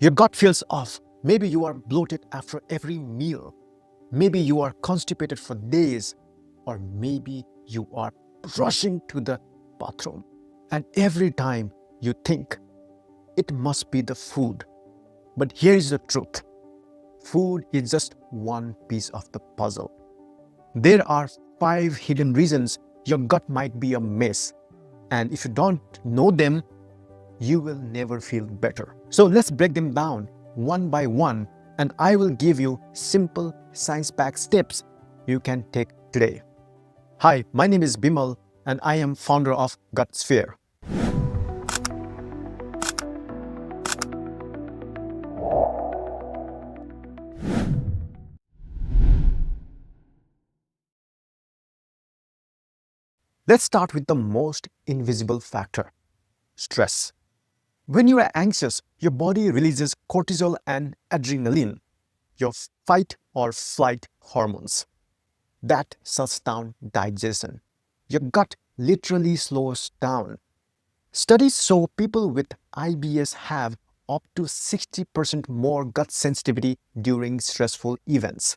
Your gut feels off. Maybe you are bloated after every meal. Maybe you are constipated for days. Or maybe you are rushing to the bathroom. And every time you think, it must be the food. But here is the truth. Food is just one piece of the puzzle. There are 5 hidden reasons your gut might be a mess. And if you don't know them, you will never feel better. So let's break them down one by one, and I will give you simple science-packed steps you can take today. Hi, my name is Bimal, and I am founder of Gutsphere. Let's start with the most invisible factor, stress. When you are anxious, your body releases cortisol and adrenaline, your fight or flight hormones. That shuts down digestion. Your gut literally slows down. Studies show people with IBS have up to 60% more gut sensitivity during stressful events.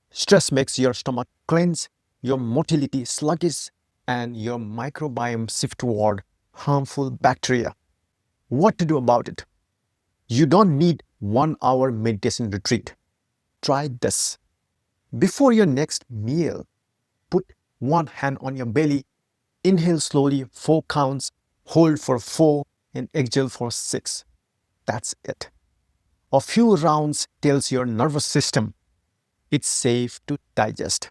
Stress makes your stomach clench, your motility sluggish, and your microbiome shift toward harmful bacteria. What to do about it? You don't need 1 hour meditation retreat. Try this. Before your next meal, put one hand on your belly, inhale slowly 4 counts, hold for 4, and exhale for 6. That's it. A few rounds tells your nervous system it's safe to digest.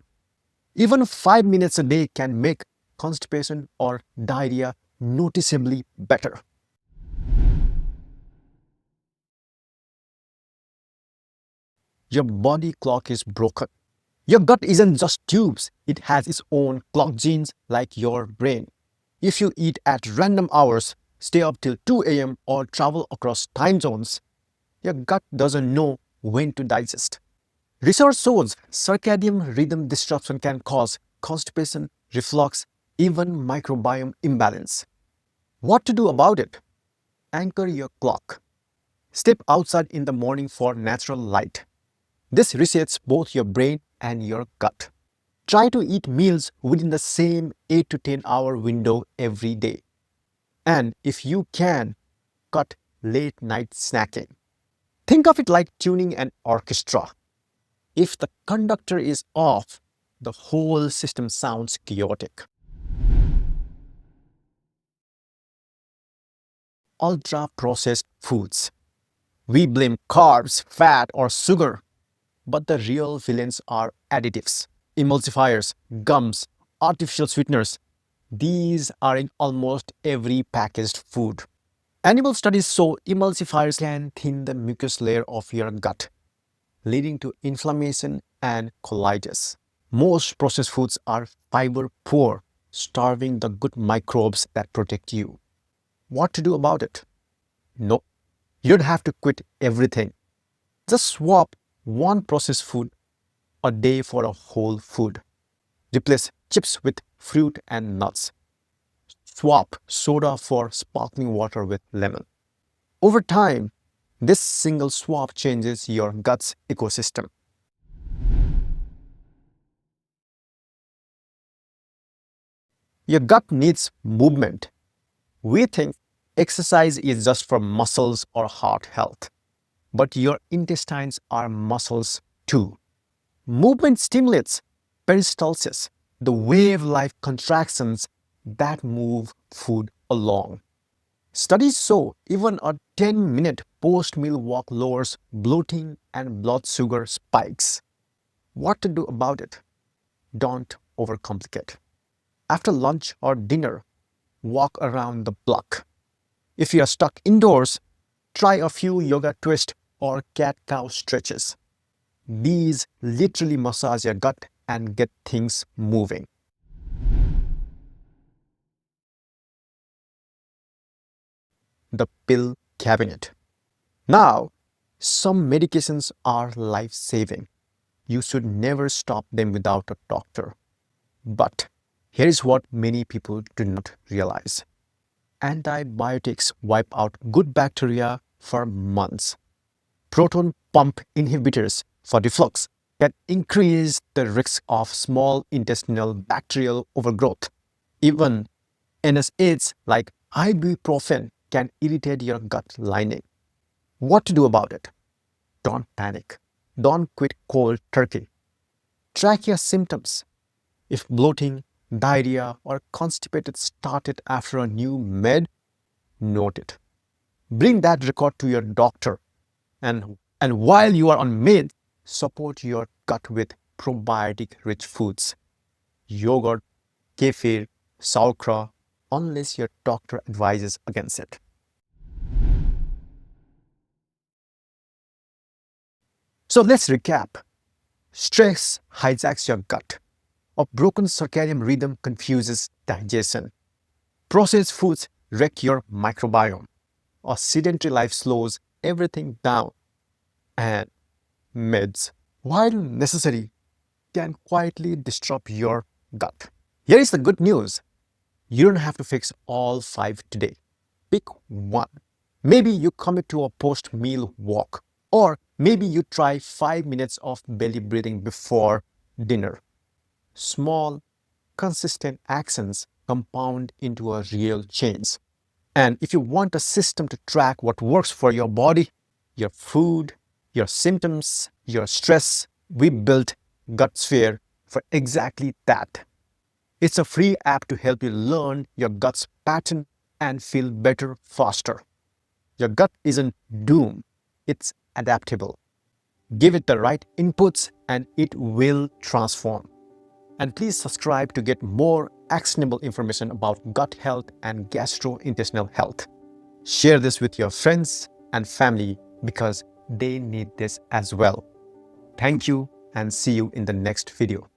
Even 5 minutes a day can make constipation or diarrhea noticeably better. Your body clock is broken. Your gut isn't just tubes, it has its own clock genes like your brain. If you eat at random hours, stay up till 2 a.m. or travel across time zones, your gut doesn't know when to digest. Research shows circadian rhythm disruption can cause constipation, reflux, even microbiome imbalance. What to do about it? Anchor your clock. Step outside in the morning for natural light. This resets both your brain and your gut. Try to eat meals within the same 8 to 10 hour window every day. And if you can, cut late night snacking. Think of it like tuning an orchestra. If the conductor is off, the whole system sounds chaotic. Ultra-processed foods. We blame carbs, fat, or sugar, but the real villains are additives, emulsifiers, gums, artificial sweeteners. These are in almost every packaged food. Animal studies show emulsifiers can thin the mucus layer of your gut, leading to inflammation and colitis. Most processed foods are fiber poor, starving the good microbes that protect you. What to do about it? No, you don't have to quit everything. Just swap one processed food a day for a whole food. Replace chips with fruit and nuts. Swap soda for sparkling water with lemon. Over time, this single swap changes your gut's ecosystem. Your gut needs movement. We think exercise is just for muscles or heart health, but your intestines are muscles too. Movement stimulates peristalsis, the wave-like contractions that move food along. Studies show even a 10-minute post-meal walk lowers bloating and blood sugar spikes. What to do about it? Don't overcomplicate. After lunch or dinner, walk around the block. If you are stuck indoors, try a few yoga twists or cat-cow stretches. These literally massage your gut and get things moving. The pill cabinet. Now, some medications are life-saving. You should never stop them without a doctor. But here is what many people do not realize. Antibiotics wipe out good bacteria for months. proton pump inhibitors for reflux can increase the risk of small intestinal bacterial overgrowth. Even NSAIDs like ibuprofen can irritate your gut lining. What to do about it? Don't panic. Don't quit cold turkey. Track your symptoms. If bloating, diarrhea, or constipated started after a new med, note it. Bring that record to your doctor. And while you are on meds, support your gut with probiotic-rich foods. Yogurt, kefir, sauerkraut, unless your doctor advises against it. So let's recap. Stress hijacks your gut. A broken circadian rhythm confuses digestion. Processed foods wreck your microbiome. A sedentary life slows everything down. And meds, while necessary, can quietly disrupt your gut. Here is the good news. You don't have to fix all 5 today. Pick one. Maybe you commit to a post-meal walk, or maybe you try 5 minutes of belly breathing before dinner. Small, consistent actions compound into a real change. And if you want a system to track what works for your body, your food, your symptoms, your stress, we built Gutsphere for exactly that. It's a free app to help you learn your gut's pattern and feel better faster. Your gut isn't doomed, it's adaptable. Give it the right inputs and it will transform. And please subscribe to get more actionable information about gut health and gastrointestinal health. Share this with your friends and family because they need this as well. Thank you and see you in the next video.